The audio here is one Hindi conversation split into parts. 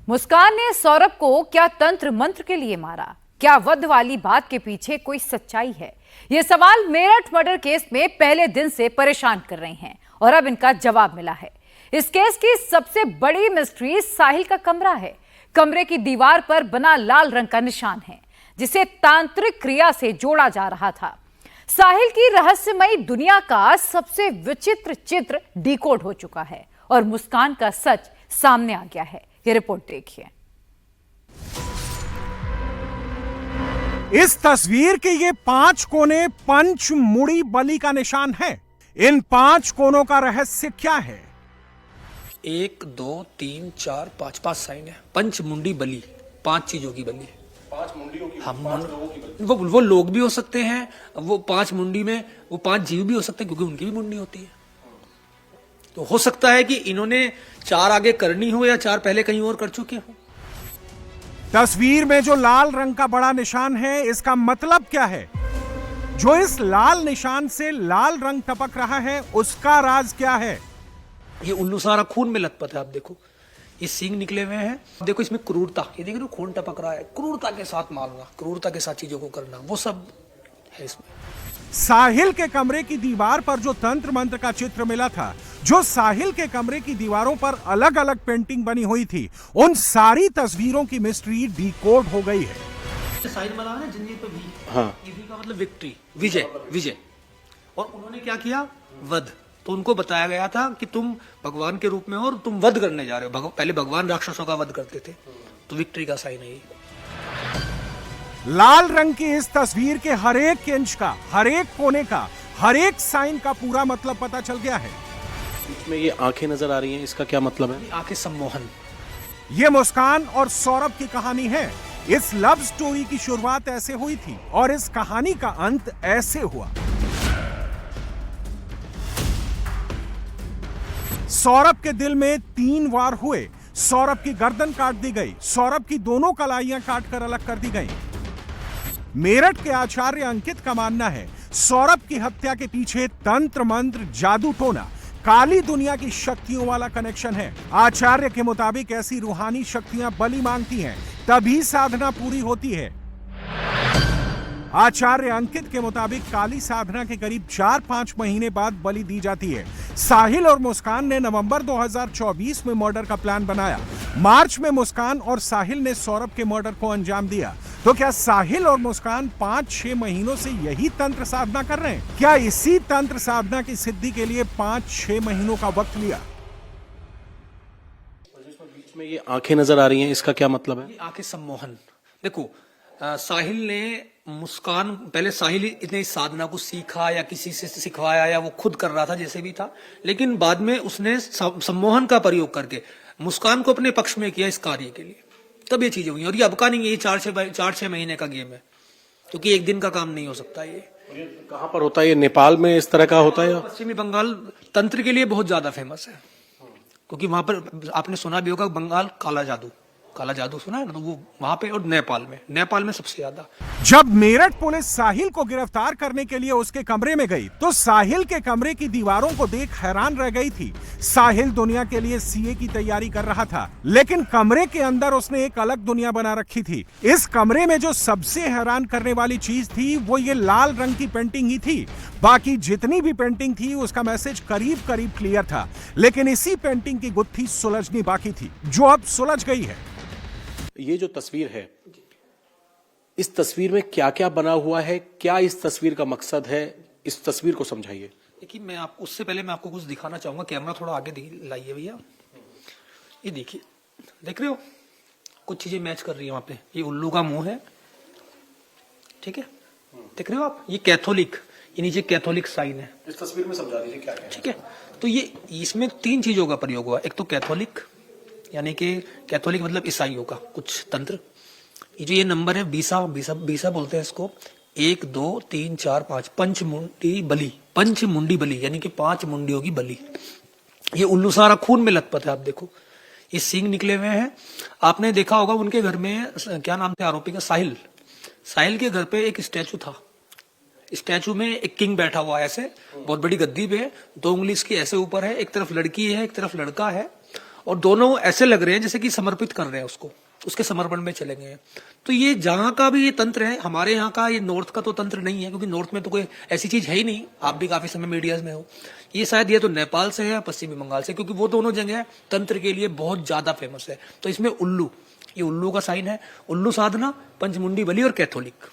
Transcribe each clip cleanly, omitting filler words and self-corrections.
मुस्कान ने सौरभ को क्या तंत्र मंत्र के लिए मारा? क्या वध वाली बात के पीछे कोई सच्चाई है? ये सवाल मेरठ मर्डर केस में पहले दिन से परेशान कर रहे हैं और अब इनका जवाब मिला है। इस केस की सबसे बड़ी मिस्ट्री साहिल का कमरा है। कमरे की दीवार पर बना लाल रंग का निशान है, जिसे तांत्रिक क्रिया से जोड़ा जा रहा था। साहिल की रहस्यमयी दुनिया का सबसे विचित्र चित्र डिकोड हो चुका है और मुस्कान का सच सामने आ गया है। ये रिपोर्ट देखिए। इस तस्वीर के ये 5 कोने पंचमुड़ी बलि का निशान है। इन 5 कोनों का रहस्य क्या है? 1 2 3 4 5 साइन है। पंचमुंडी बलि, 5 चीजों की बलि। 5 मुंडियों की, हम 5 लोगों की बलि। वो लोग भी हो सकते हैं, वो 5 मुंडी में वो 5 जीव भी हो सकते हैं, क्योंकि उनकी भी मुंडी होती है। तो हो सकता है कि इन्होंने 4 आगे करनी हो या 4 पहले कहीं और कर चुके हो। तस्वीर में जो लाल रंग का बड़ा निशान है, इसका मतलब क्या है? जो इस लाल निशान से लाल रंग टपक रहा है, उसका राज क्या है? ये उल्लू सारा खून में लथपथ है। आप देखो, ये सींग निकले हुए हैं। देखो इसमें क्रूरता, ये देखो खून टपक रहा है। क्रूरता के साथ मारना, क्रूरता के साथ चीजों को करना, वो सब है इसमें। साहिल के कमरे की दीवार पर जो तंत्र मंत्र का चित्र मिला था, जो साहिल के कमरे की दीवारों पर अलग अलग पेंटिंग बनी हुई थी, उन सारी तस्वीरों की मिस्ट्री डिकोड हो गई है। साहिल बना है जंजीर पे भी। हाँ। ये भी का मतलब विक्ट्री, विजय, विजय। और उन्होंने क्या किया? वध। तो उनको बताया गया था कि तुम भगवान के रूप में हो और तुम वध करने जा रहे हो। पहले भगवान राक्षसों का वध करते थे, तो विक्ट्री का साइन है ये। लाल रंग की इस तस्वीर के हर एक इंच का, हर एक कोने का, हर एक साइन का पूरा मतलब पता चल गया है। इसमें ये आंखें नजर आ रही हैं, इसका क्या मतलब है? आंखें सम्मोहन। ये मुस्कान और सौरभ की कहानी है। इस लव स्टोरी की शुरुआत ऐसे हुई थी और इस कहानी का अंत ऐसे हुआ। सौरभ के दिल में 3 वार हुए। सौरभ की गर्दन काट दी गई। सौरभ की दोनों कलाइयां काटकर अलग कर दी गई। मेरठ के आचार्य अंकित का मानना है, सौरभ की हत्या के पीछे तंत्र मंत्र, जादू टोना, काली दुनिया की शक्तियों वाला कनेक्शन है। आचार्य के मुताबिक ऐसी रूहानी शक्तियां बलि मांगती हैं, तभी साधना पूरी होती है। आचार्य अंकित के मुताबिक काली साधना के करीब 4-5 महीने बाद बलि दी जाती है। साहिल और मुस्कान ने नवंबर 2024 में मर्डर का प्लान बनाया। मार्च में मुस्कान और साहिल ने सौरभ के मर्डर को अंजाम दिया। तो क्या साहिल और मुस्कान 5-6 महीनों से यही तंत्र साधना कर रहे हैं? क्या इसी तंत्र साधना की सिद्धि के लिए 5-6 महीनों का वक्त लिया? बीच में ये आंखें नजर आ रही हैं, इसका क्या मतलब है? आंखें सम्मोहन। देखो, साहिल ने मुस्कान, पहले साहिल इतने इस साधना को सीखा या किसी से सिखवाया या वो खुद कर रहा था, जैसे भी था, लेकिन बाद में उसने सम्मोहन का प्रयोग करके मुस्कान को अपने पक्ष में किया इस कार्य के लिए। तब ये चीजें हुई। और ये अब का नहीं है, ये 4-6 महीने का गेम है, क्योंकि एक दिन का काम नहीं हो सकता। ये कहाँ पर होता है? ये नेपाल में इस तरह का होता है? पश्चिमी बंगाल तंत्र के लिए बहुत ज्यादा फेमस है, क्योंकि वहां पर आपने सुना भी होगा बंगाल काला जादू सुना है ना, तो वो वहां पे। और नेपाल में सबसे ज्यादा। जब मेरठ पुलिस साहिल को गिरफ्तार करने के लिए उसके कमरे में गई, तो साहिल के कमरे की दीवारों को देख हैरान रह गई थी। साहिल दुनिया के लिए सीए की तैयारी कर रहा था, लेकिन कमरे के अंदर उसने एक अलग दुनिया बना रखी थी। इस कमरे में जो सबसे हैरान करने वाली चीज थी, वो ये लाल रंग की पेंटिंग ही थी। बाकी जितनी भी पेंटिंग थी, उसका मैसेज करीब करीब क्लियर था, लेकिन इसी पेंटिंग की गुत्थी सुलझनी बाकी थी, जो अब सुलझ गई है। ये जो तस्वीर है, इस तस्वीर में क्या क्या बना हुआ है? क्या इस तस्वीर का मकसद है? इस तस्वीर को समझाइए। देखिए, उससे पहले मैं आपको कुछ दिखाना चाहूंगा। कैमरा थोड़ा आगे लाइए भैया। ये देखिए, देख रहे हो, कुछ चीजें मैच कर रही है वहां पे। ये उल्लू का मुंह है, ठीक है, देख रहे हो आप? ये कैथोलिक, ये नीचे कैथोलिक साइन है। इस तस्वीर में समझा दीजिए क्या है। ठीक है, तो ये इसमें 3 चीजों का प्रयोग हुआ। एक तो कैथोलिक, यानी कि कैथोलिक मतलब ईसाइयों का कुछ तंत्र। ये जो ये नंबर है, बीसा बोलते हैं इसको। 1 2 3 4 5 पंचमुंडी बलि, यानी कि 5 मुंडियों की बलि। ये उल्लू सारा खून में लथपथ है। आप देखो, ये सींग निकले हुए हैं। आपने देखा होगा उनके घर में, क्या नाम थे आरोपी का? साहिल के घर पे एक स्टैचू था। स्टैचू में एक किंग बैठा हुआ है, ऐसे बहुत बड़ी गद्दी पे, 2 उंगली इसकी ऐसे ऊपर है। एक तरफ लड़की है, एक तरफ लड़का है, और दोनों ऐसे लग रहे हैं जैसे कि समर्पित कर रहे हैं उसको, उसके समर्पण में चले गए हैं। तो ये जहां का भी ये तंत्र है, हमारे यहाँ का ये नॉर्थ का तो तंत्र नहीं है, क्योंकि नॉर्थ में तो कोई ऐसी चीज है ही नहीं। आप भी काफी समय मीडिया में हो, ये शायद ये तो नेपाल से है या पश्चिमी बंगाल से, क्योंकि वो दोनों जगह तंत्र के लिए बहुत ज्यादा फेमस है। तो इसमें उल्लू, ये उल्लू का साइन है, उल्लू साधना, पंचमुंडी बलि और कैथोलिक,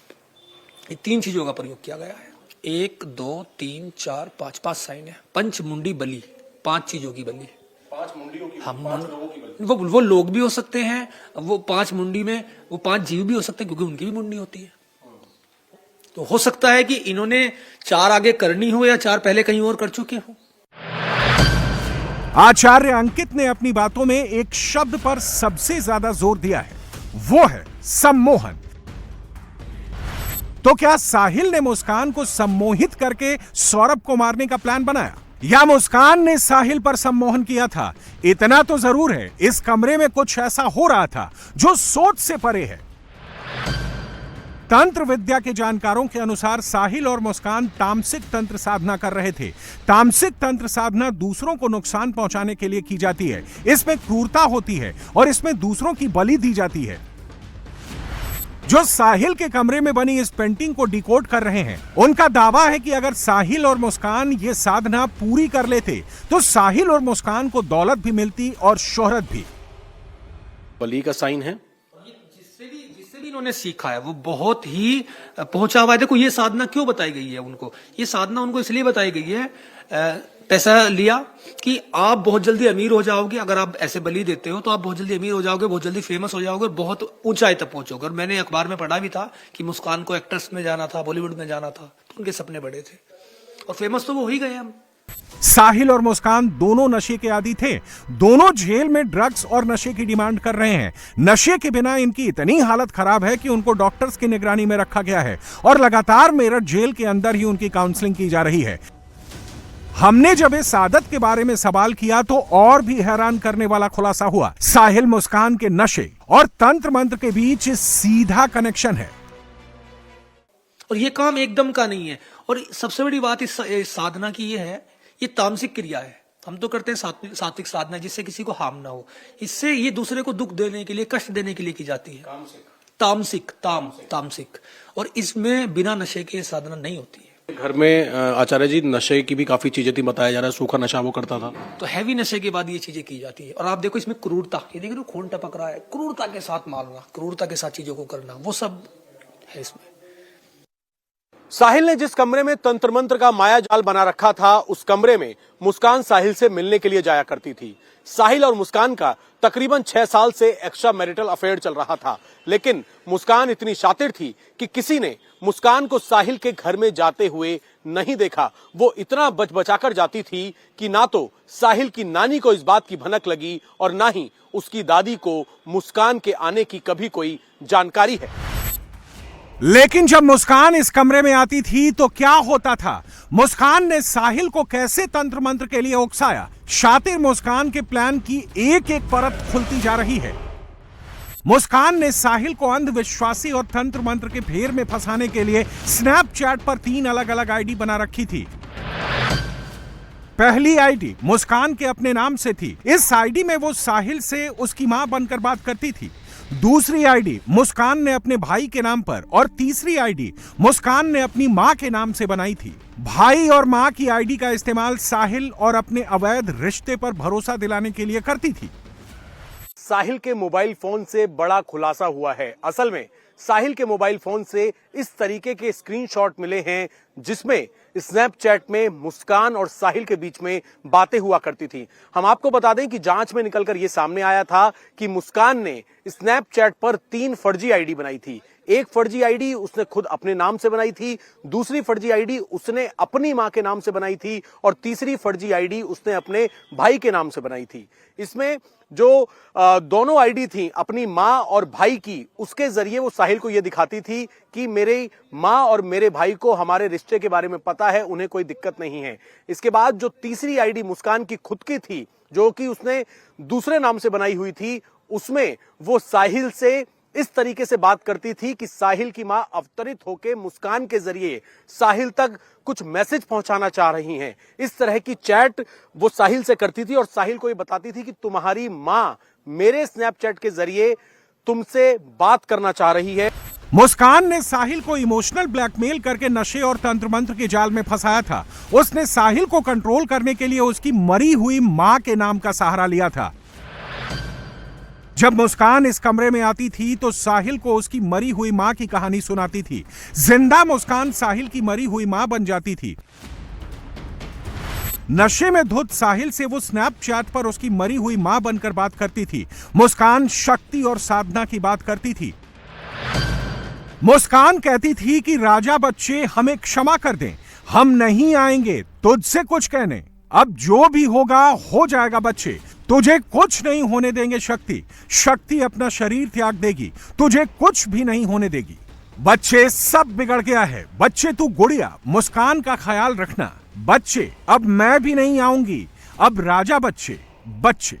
ये 3 चीजों का प्रयोग किया गया है। 1 2 3 4 5 साइन है। पंचमुंडी बलि, 5 चीजों की बलि, 5 मुंडियों की, हम 5 लोगों की बलि। वो लोग भी हो सकते हैं, वो 5 मुंडी में वो 5 जीव भी हो सकते हैं, क्योंकि उनकी भी मुंडी होती है। तो हो सकता है कि इन्होंने 4 आगे करनी हो या 4 पहले कहीं और कर चुके हो। आचार्य अंकित ने अपनी बातों में एक शब्द पर सबसे ज्यादा जोर दिया है, वो है सम्मोहन। तो क्या साहिल ने मुस्कान को सम्मोहित करके सौरभ को मारने का प्लान बनाया, या मुस्कान ने साहिल पर सम्मोहन किया था? इतना तो जरूर है, इस कमरे में कुछ ऐसा हो रहा था जो सोच से परे है। तंत्र विद्या के जानकारों के अनुसार साहिल और मुस्कान तामसिक तंत्र साधना कर रहे थे। तामसिक तंत्र साधना दूसरों को नुकसान पहुंचाने के लिए की जाती है, इसमें क्रूरता होती है और इसमें दूसरों की बलि दी जाती है। जो साहिल के कमरे में बनी इस पेंटिंग को डिकोड कर रहे हैं, उनका दावा है कि अगर साहिल और मुस्कान ये साधना पूरी कर लेते तो साहिल और मुस्कान को दौलत भी मिलती और शोहरत भी। बलि का साइन है। जिससे भी इन्होंने सीखा है वो बहुत ही पहुंचा हुआ है। देखो ये साधना क्यों बताई गई है उनको, ये साधना उनको इसलिए बताई गई है, पैसा लिया कि आप बहुत जल्दी अमीर हो जाओगे, अगर आप ऐसे बलि देते हो तो आप बहुत जल्दी अमीर हो जाओगे, बहुत जल्दी फेमस हो जाओगे और बहुत ऊंचाई तक पहुंचोगे। और मैंने अखबार में पढ़ा भी था कि मुस्कान को एक्ट्रेस में जाना था, बॉलीवुड में जाना था, तो उनके सपने बड़े थे और फेमस तो वो हो ही गए हम। साहिल और मुस्कान दोनों नशे के आदी थे, दोनों जेल में ड्रग्स और नशे की डिमांड कर रहे हैं। नशे के बिना इनकी इतनी हालत खराब है कि उनको डॉक्टर्स की निगरानी में रखा गया है और लगातार मेरठ जेल के अंदर ही उनकी काउंसलिंग की जा रही है। हमने जब इस आदत के बारे में सवाल किया तो और भी हैरान करने वाला खुलासा हुआ। साहिल मुस्कान के नशे और तंत्र मंत्र के बीच सीधा कनेक्शन है और ये काम एकदम का नहीं है। और सबसे बड़ी बात इस साधना की ये है, ये तामसिक क्रिया है। हम तो करते हैं सात्विक साधना जिससे किसी को हार्म ना हो, इससे ये दूसरे को दुख देने के लिए, कष्ट देने के लिए की जाती है। तामसिक। और इसमें बिना नशे के साधना नहीं होती है। घर में आचार्य जी नशे की भी काफी चीजें थी, बताया जा रहा है सूखा नशा वो करता था, तो हैवी नशे के बाद ये चीजें की जाती है। और आप देखो इसमें क्रूरता, ये देखो खून टपक रहा है, क्रूरता के साथ मारना, क्रूरता के साथ चीजों को करना, वो सब है इसमें। साहिल ने जिस कमरे में तंत्र मंत्र का माया जाल बना रखा था, उस कमरे में मुस्कान साहिल से मिलने के लिए जाया करती थी। साहिल और मुस्कान का तकरीबन 6 साल से एक्स्ट्रा मैरिटल अफेयर चल रहा था, लेकिन मुस्कान इतनी शातिर थी कि किसी ने मुस्कान को साहिल के घर में जाते हुए नहीं देखा। वो इतना बचबचाकर जाती थी कि ना तो साहिल की नानी को इस बात की भनक लगी और ना ही उसकी दादी को मुस्कान के आने की कभी कोई जानकारी है। लेकिन जब मुस्कान इस कमरे में आती थी तो क्या होता था? मुस्कान ने साहिल को कैसे तंत्र मंत्र के लिए उकसाया? शातिर मुस्कान के प्लान की एक एक परत खुलती जा रही है। मुस्कान ने साहिल को अंधविश्वासी और तंत्र मंत्र के फेर में फंसाने के लिए स्नैपचैट पर 3 अलग अलग आईडी बना रखी थी। पहली आईडी मुस्कान के अपने नाम से थी। इस आईडी में वो साहिल से उसकी मां बनकर बात करती थी। दूसरी आईडी मुस्कान ने अपने भाई के नाम पर और तीसरी आईडी मुस्कान ने अपनी मां के नाम से बनाई थी। भाई और मां की आईडी का इस्तेमाल साहिल और अपने अवैध रिश्ते पर भरोसा दिलाने के लिए करती थी। साहिल के मोबाइल फोन से बड़ा खुलासा हुआ है। असल में साहिल के मोबाइल फोन से इस तरीके के स्क्रीनशॉट मिले हैं जिसमें स्नैपचैट में मुस्कान और साहिल के बीच में बातें हुआ करती थी। हम आपको बता दें कि जांच में निकलकर यह सामने आया था कि मुस्कान ने स्नैपचैट पर 3 फर्जी आईडी बनाई थी। एक फर्जी आईडी उसने खुद अपने नाम से बनाई थी, दूसरी फर्जी आईडी उसने अपनी मां के नाम से बनाई थी और तीसरी फर्जी आईडी उसने अपने भाई के नाम से बनाई थी। इसमें जो दोनों आईडी थी अपनी मां और भाई की, उसके जरिए वो साहिल को यह दिखाती थी कि मेरे मां और मेरे भाई को हमारे रिश्ते के बारे में पता है, उन्हें कोई दिक्कत नहीं है। इसके बाद जो तीसरी आईडी मुस्कान की खुद की थी, जो कि उसने दूसरे नाम से बनाई हुई थी, उसमें वो साहिल से इस तरीके से बात करती थी कि साहिल की मां अवतरित होकर मुस्कान के जरिए साहिल तक कुछ मैसेज पहुंचाना चाह रही हैं। इस तरह की चैट वो साहिल से करती थी और साहिल को ये बताती थी कि तुम्हारी मां मेरे स्नैपचैट के जरिए तुमसे बात करना चाह रही है। मुस्कान ने साहिल को इमोशनल ब्लैकमेल करके नशे और तंत्र मंत्र के जाल में फंसाया था। उसने साहिल को कंट्रोल करने के लिए उसकी मरी हुई मां के नाम का सहारा लिया था। जब मुस्कान इस कमरे में आती थी तो साहिल को उसकी मरी हुई मां की कहानी सुनाती थी। जिंदा मुस्कान साहिल की मरी हुई मां बन जाती थी। नशे में धुत साहिल से वो स्नैपचैट पर उसकी मरी हुई मां बनकर बात करती थी। मुस्कान शक्ति और साधना की बात करती थी। मुस्कान कहती थी कि राजा बच्चे हमें क्षमा कर दें, हम नहीं आएंगे तुझसे कुछ कहने। अब जो भी होगा हो जाएगा बच्चे, तुझे कुछ नहीं होने देंगे शक्ति। शक्ति अपना शरीर त्याग देगी, तुझे कुछ भी नहीं होने देगी। बच्चे सब बिगड़ गया है, बच्चे तू गुड़िया मुस्कान का ख्याल रखना। बच्चे अब मैं भी नहीं आऊंगी, अब राजा बच्चे बच्चे।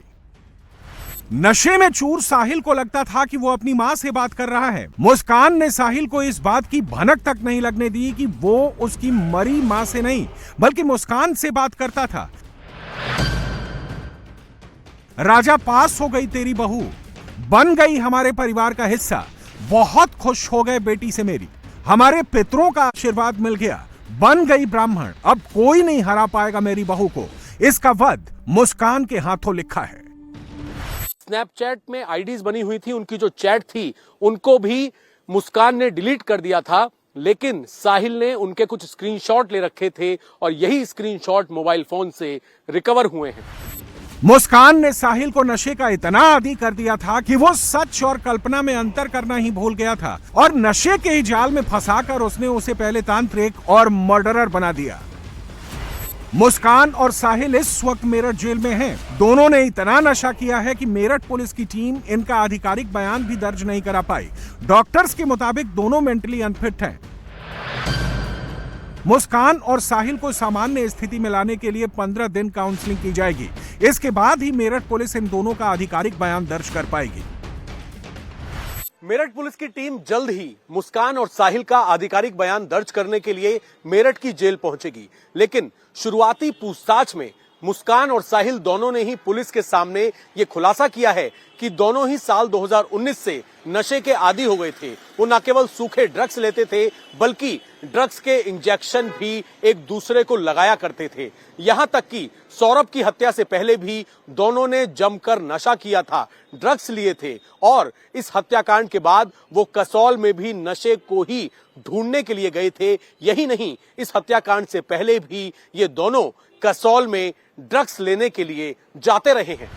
नशे में चूर साहिल को लगता था कि वो अपनी मां से बात कर रहा है। मुस्कान ने साहिल को इस बात की भनक तक नहीं लगने दी कि वो उसकी मरी मां से नहीं बल्कि मुस्कान से बात करता था। राजा पास हो गई तेरी बहू, बन गई हमारे परिवार का हिस्सा, बहुत खुश हो गए बेटी से मेरी, हमारे पितरों का आशीर्वाद मिल गया, बन गई ब्राह्मण, अब कोई नहीं हरा पाएगा मेरी बहू को। इसका वध मुस्कान के हाथों लिखा है। स्नैपचैट में आईडीज बनी हुई थी, उनकी जो चैट थी उनको भी मुस्कान ने डिलीट कर दिया था, लेकिन साहिल ने उनके कुछ स्क्रीनशॉट ले रखे थे और यही स्क्रीनशॉट मोबाइल फोन से रिकवर हुए हैं। मुस्कान ने साहिल को नशे का इतना आदी कर दिया था कि वो सच और कल्पना में अंतर करना ही भूल गया था और नशे के ही जाल में फंसाकर उसने उसे पहले तांत्रिक और मर्डरर बना दिया। मुस्कान और साहिल इस वक्त मेरठ जेल में हैं। दोनों ने इतना नशा किया है कि मेरठ पुलिस की टीम इनका आधिकारिक बयान भी दर्ज नहीं करा पाई। डॉक्टर्स के मुताबिक दोनों मेंटली अनफिट हैं। मुस्कान और साहिल को सामान्य स्थिति में लाने के लिए 15 दिन काउंसलिंग की जाएगी। इसके बाद ही मेरठ पुलिस इन दोनों का आधिकारिक बयान दर्ज कर पाएगी। मेरठ पुलिस की टीम जल्द ही मुस्कान और साहिल का आधिकारिक बयान दर्ज करने के लिए मेरठ की जेल पहुंचेगी, लेकिन शुरुआती पूछताछ में मुस्कान और साहिल दोनों ने ही पुलिस के सामने ये खुलासा किया है कि दोनों ही साल 2019 से नशे के आदी हो गए थे। वो न केवल सूखे ड्रग्स लेते थे बल्कि ड्रग्स के इंजेक्शन भी एक दूसरे को लगाया करते थे। यहां तक कि सौरभ की हत्या से पहले भी दोनों ने जमकर नशा किया था, ड्रग्स लिए थे और इस हत्याकांड के बाद वो कसौल में भी नशे को ही ढूंढने के लिए गए थे। यही नहीं, इस हत्याकांड से पहले भी ये दोनों कसौल में ड्रग्स लेने के लिए जाते रहे हैं।